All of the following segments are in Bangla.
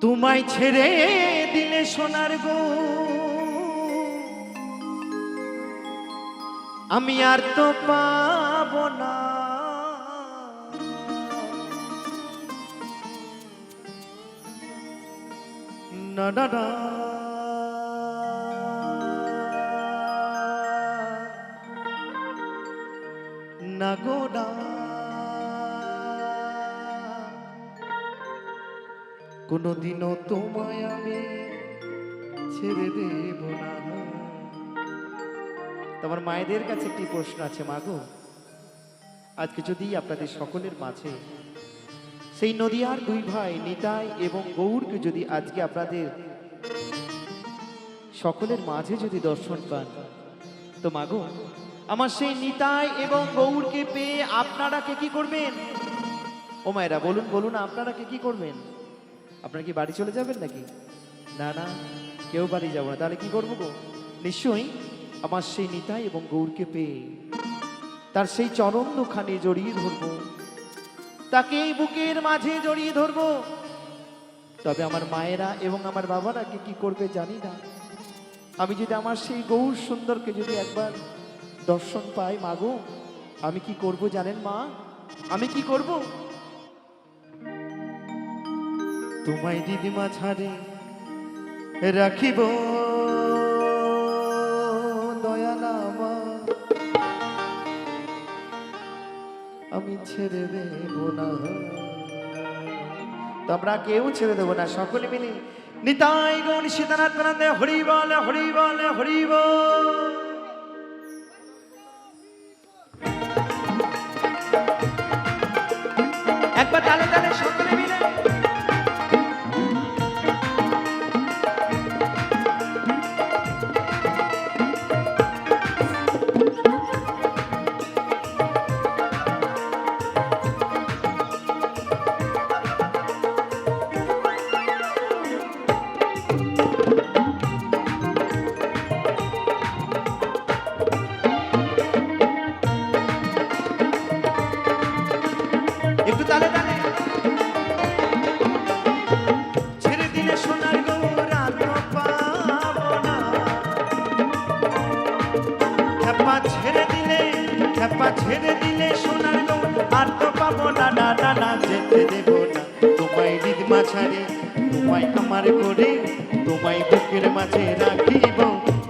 তোমায় ছেড়ে দিলে সোনার গো আমি আর তো পাবো না। না না না না গো না, কোনোদিনও তোমায় আমি ছেড়ে দেব না। তোমার মায়েদের কাছে একটি প্রশ্ন আছে, মা গো, আজকে যদি আপনাদের সকলের মাঝে সেই নদিয়ার দুই ভাই নিতাই এবং গৌরকে যদি আজকে আপনাদের সকলের মাঝে যদি দর্শন পান, তো মা গো, আমার সেই নিতাই এবং গৌরকে পেয়ে আপনারা কে কি করবেন? ও মায়েরা বলুন বলুন, আপনারা কে কি করবেন? আপনারা কি বাড়ি চলে যাবেন নাকি? না না, কেউ বাড়ি যাবো না। তাহলে কি করবো গো? নিশ্চয়ই আমার সেই নিতাই এবং গৌরকে পেয়ে তার সেই চরণ দুখানে জড়িয়ে ধরবো, তাকে এই বুকের মাঝে জড়িয়ে ধরবো। তবে আমার মায়েরা এবং আমার বাবারা কে কি করবে জানি না। আমি যদি আমার সেই গৌর সুন্দরকে যদি একবার দর্শন পাই, মা গো, আমি কি করব জানেন মা? আমি কি করব? তোমায় দিদিমা ছাড়ে রাখিব দয়ালা মা, আমি ছেড়ে দেব না। তো আমরা কেউ ছেড়ে দেবো না, সকলে মিলে নিতাই গৌর সীতানাথ প্রাণে হরি বল হরি বল হরি বল। একবার তালে তালে সকলে মিলে একটু তালে তালে। ছেড়ে দিলে সোনার গৌর আর তো পাবো না, খেপা ছেড়ে দিলে সোনার গৌর আর তো পাবো না। না না না, যেতে দেব না তোমায় দিদিমা ছাড়ে, তোমায় আমার করে তোমায় বুকের মাঝে রাখিব,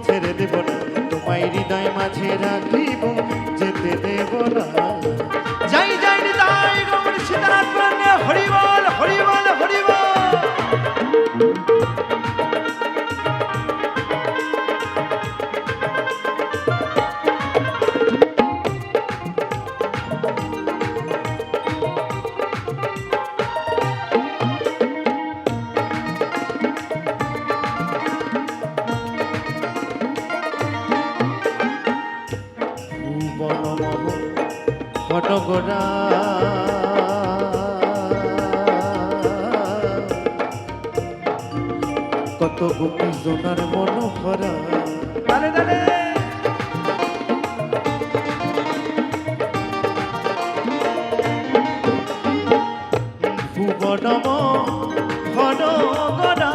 ছেড়ে দেব না তোমায় হৃদয় মাঝে রাখিব, যেতে দেব না। যাই যাই নিতাই গৌর সীতানাথ প্রাণে হরি বল হরি বল হরি বল। ঘটগোড়া কত গোপী জোনার মনোহরা, দালে দালে ভুবনম ঘটগোড়া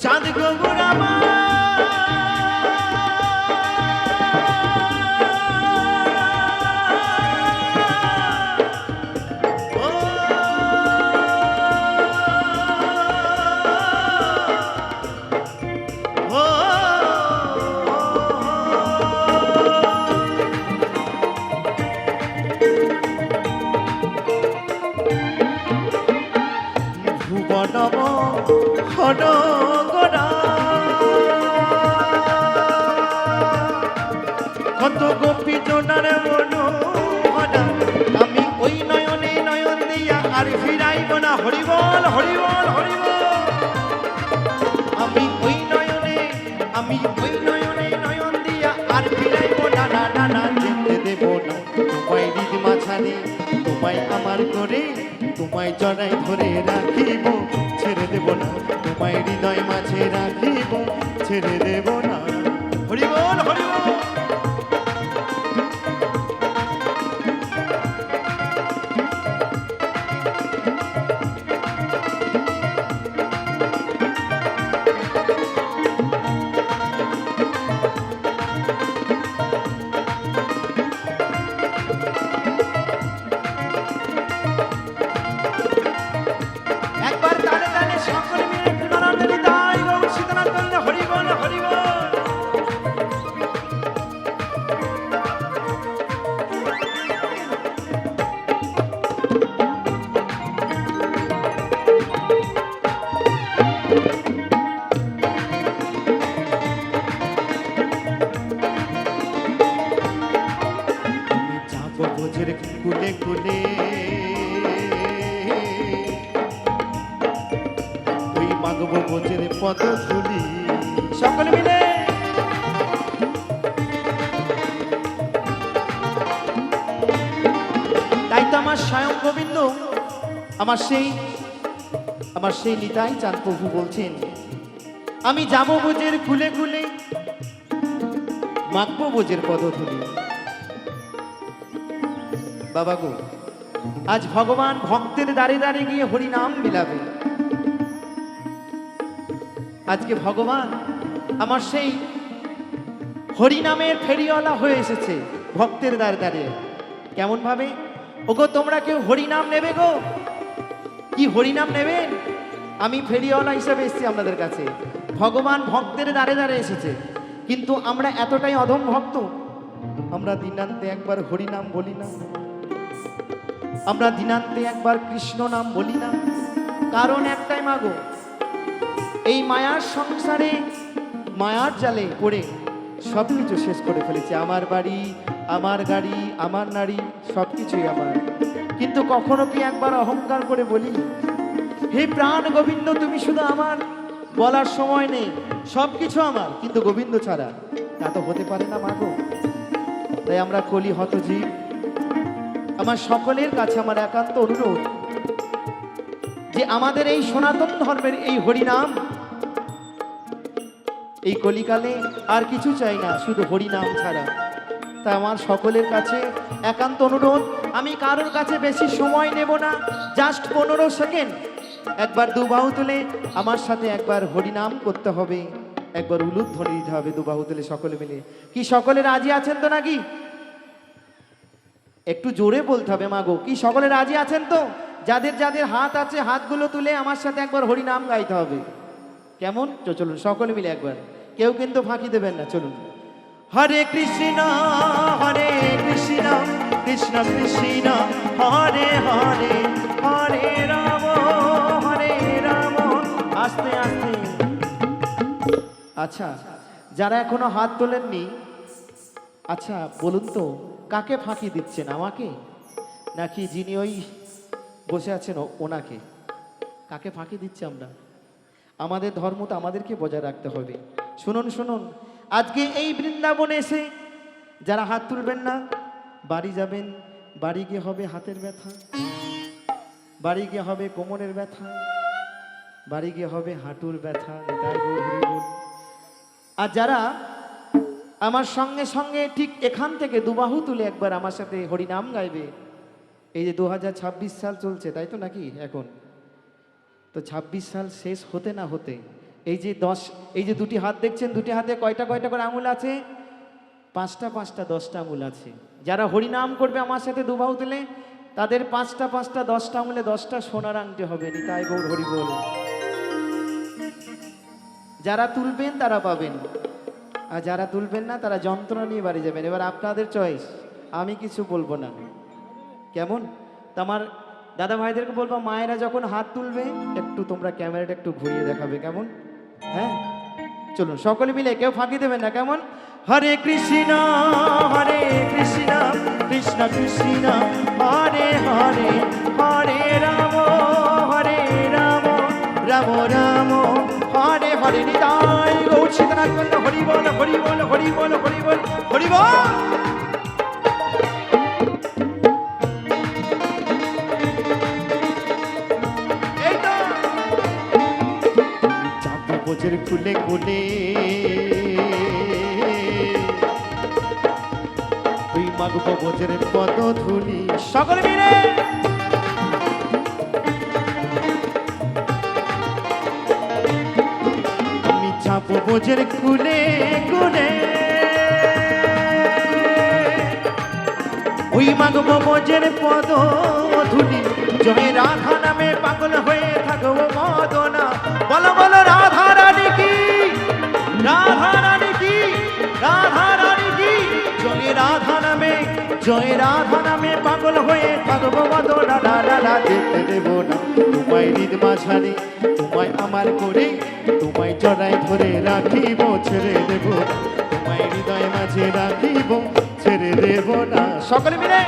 চাঁদ গৌরা মা ভুবনম ঘটগোড়া কত গোপী জোনার মনোহরা, আমি ওই নয়নে নয়ন দিয়া আর ফিরাইব না। হরি বল হরি বল হরি বল। আমি ওই নয়নে নয়ন দিয়া আর ফিরাইব না। না না না, যেতে দেব না তোমায় দিদিমা ছাড়ে, তোমায় আমার করে তোমায় জড়াই ধরে রাখিব, ছেড়ে দেব না তোমায় হৃদয় মাঝে রাখিব, ছেড়ে দেব না। হরি বল হরি বল। যাবো বোঝের কুলে কুলে, ওই মাগবো বোঝের পদধূলি। সকলে মিলে তাই তো আমার স্বয়ং গোবিন্দ, আমার সেই নিতাই চাঁদ প্রভু বলছেন, আমি যাবো বোঝের কুলে কুলে, মাগবো বোঝের পদধূলি। বাবা গো, আজ ভগবান ভক্তের দ্বারে দ্বারে গিয়ে হরিনাম বিলাবে। আজকে ভগবান আমার সেই হরিনামের ফেরিওয়ালা হয়ে এসেছে ভক্তের দ্বারে দ্বারে। কেমন ভাবে? ওগো তোমরা কেউ হরিনাম নেবে গো? কি হরিনাম নেবেন? আমি ফেরিওয়ালা হিসেবে এসেছি আপনাদের কাছে। ভগবান ভক্তের দ্বারে দ্বারে এসেছে, কিন্তু আমরা এতটাই অধম ভক্ত, আমরা দিনান্তে একবার হরিনাম বলি না, আমরা দিনান্তে একবার কৃষ্ণ নাম বলি না। কারণ একটাই মাগো, এই মায়ার সংসারে মায়ার জালে পড়ে সবকিছু শেষ করে ফেলেছে। আমার বাড়ি, আমার গাড়ি, আমার নারী, সবকিছুই আমার। কিন্তু কখনো কি একবার অহংকার করে বলি, হে প্রাণ গোবিন্দ তুমি শুধু আমার? বলার সময় নেই, সবকিছু আমার, কিন্তু গোবিন্দ ছাড়া। তা তো হতে পারে না মাগো। তাই আমরা কলি হতজীব, আমার সকলের কাছে আমার একান্ত অনুরোধ যে আমাদের এই সনাতন ধর্মের এই হরিনাম, এই কলিকালে আর কিছু চাই না, শুধু হরিনাম ছাড়া। তাই আমার সকলের কাছে একান্ত অনুরোধ, আমি কারোর কাছে বেশি সময় নেব না, জাস্ট 15 সেকেন্ড একবার দুবাহু তুলে আমার সাথে একবার হরিনাম করতে হবে, একবার উলুধ্বনি দিতে হবে দুবাহু তুলে সকলে মিলে। কি সকলে রাজি আছেন তো নাকি? একটু জোরে বলতে হবে মাগো। কি সকলে রাজি আছেন তো? যাদের যাদের হাত আছে হাতগুলো তুলে আমার সাথে একবার হরিনাম গাইতে হবে। কেমন? তো চলুন সকলে মিলে একবার, কেউ কিন্তু ফাঁকি দেবেন না। চলুন। হরে কৃষ্ণ হরে কৃষ্ণ কৃষ্ণ কৃষ্ণ হরে হরে, হরে রাম হরে রাম। আস্তে আস্তে। আচ্ছা, যারা এখনো হাত তোলেননি, আচ্ছা বলুন তো কাকে ফাঁকি দিচ্ছেন? আমাকে নাকি যিনি ওই বসে আছেন ওনাকে? কাকে ফাঁকি দিচ্ছি আমরা? আমাদের ধর্ম তো আমাদেরকে বজায় রাখতে হবে। শুনুন শুনুন, আজকে এই বৃন্দাবনে এসে যারা হাত তুলবেন না, বাড়ি যাবেন, বাড়ি গিয়ে হবে হাতের ব্যথা, বাড়ি গিয়ে হবে কোমরের ব্যথা, বাড়ি গিয়ে হবে হাঁটুর ব্যথা। আর যারা আমার সঙ্গে সঙ্গে ঠিক এখান থেকে দুবাহু তুলে একবার আমার সাথে হরিনাম গাইবে, এই যে 2026 সাল চলছে, তাই তো নাকি এখন? তো 26 সাল শেষ হতে না হতে এই যে দুটি হাত দেখছেন, দুটি হাতে কয়টা কয়টা করে আঙুল আছে? 5টা 5টা 10টা আঙুল আছে। যারা হরিনাম করবে আমার সাথে দুবাহু তুলে, তাদের 5টা 5টা 10টা আঙুলে 10টা সোনার আংটি হবে। নিতাই গৌর হরি বল। যারা তুলবেন তারা পাবেন, আর যারা তুলবেন না তারা যন্ত্রণা নিয়ে বাড়ি যাবেন। এবার আপনাদের চয়েস, আমি কিছু বলবো না। কেমন? তো আমার দাদা ভাইদেরকে বলবো, মায়েরা যখন হাত তুলবে একটু তোমরা ক্যামেরাটা একটু ঘুরিয়ে দেখাবে। কেমন? হ্যাঁ চলুন সকলে মিলে, কেউ ফাঁকি দেবেন না। কেমন? হরে কৃষ্ণ কৃষ্ণ কৃষ্ণ হরে হরে, হরে রাম রাম রাম হরে হরে। নিতাই গৌর সীতানাথ হরি বল হরি বল হরি বল হরি বল হরি বল। বোঝের কুলে কুলে, তুই মাগবো বোঝের পদধূলি। সকলে মিলে আমি যাবো বোঝের কুলে কুলে, ওই মাগবো বোঝের পদধূলি। জয় রাধা নামে পাগল হয়ে থাকবো মদনা। বলো বলো রাধা রানী কি, রাধা রানী কি, রাধা রানী কি। জয় রাধা নামে পাগল হয়ে থাকবো মদনা। না যেতে দেব না তোমায় হৃদ মাঝারে, তোমায় আমার করে তোমায় জড়াই ধরে রাখিব, ছেড়ে দেব তোমায় হৃদয় মাঝে রাখিব, ছেড়ে ছেড়ে দেব না। সকলে মিলে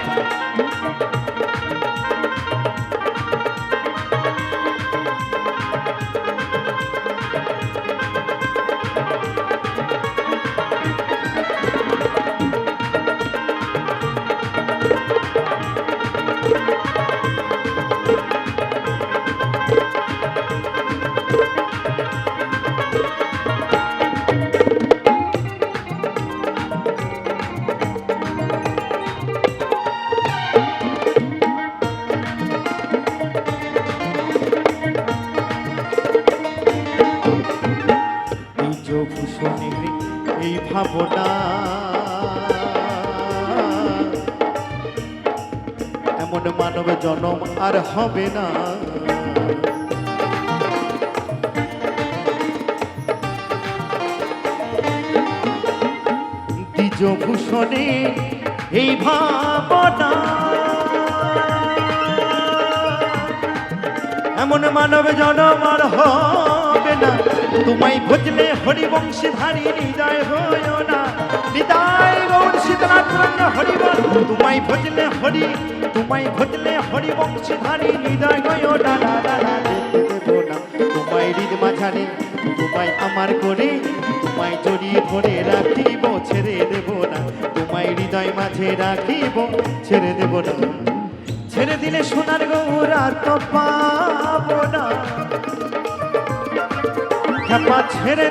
ভূষণের এই ভাবনা এমন মানব জনম আর হবে না। দ্বিজ ভূষণে এই ভাবনা এমন মানব জনম আর হবে না। তোমায় ভজলে হরিবংশধারী হৃদয় হয় না। হৃদয় গৌর শীতনাথ হরিবল তোমায় ভজলে হরিবংশধারী হৃদয় হয় না। তোমায় হৃদ মাঝারে তোমায় আমার করে তোমায় জড়িয়ে ধরে রাখিব ছেড়ে দেব না। তোমায় হৃদয় মাঝে রাখিব ছেড়ে দেব না। ছেড়ে দিলে সোনার গৌর আর তো পাবো না। খেপা ছেড়ে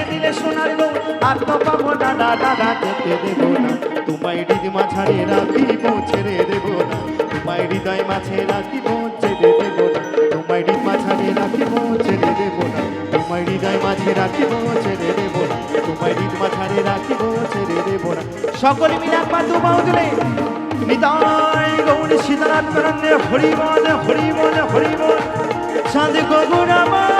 দিলে সোনার গৌর আর তো পাবো না। দাদা যেতে দেব না। তোমায় হৃদ মাঝারে রাখিব ছেড়ে দেব না। তোমায় হৃদয় মাঝে রাখিব ছেড়ে দেব না। তোমায় হৃদ মাঝারে রাখিব ছেড়ে দেব না। তোমায় হৃদয় মাঝে রাখিব ছেড়ে দেব না। তোমায় হৃদ মাঝারে রাখিব ছেড়ে দেব না। সকলে মিলে একবার দু বাহু তুলে নিতাই গৌর সীতানাথ হরিবল হরিবল হরিবল সাধু গৌর আমার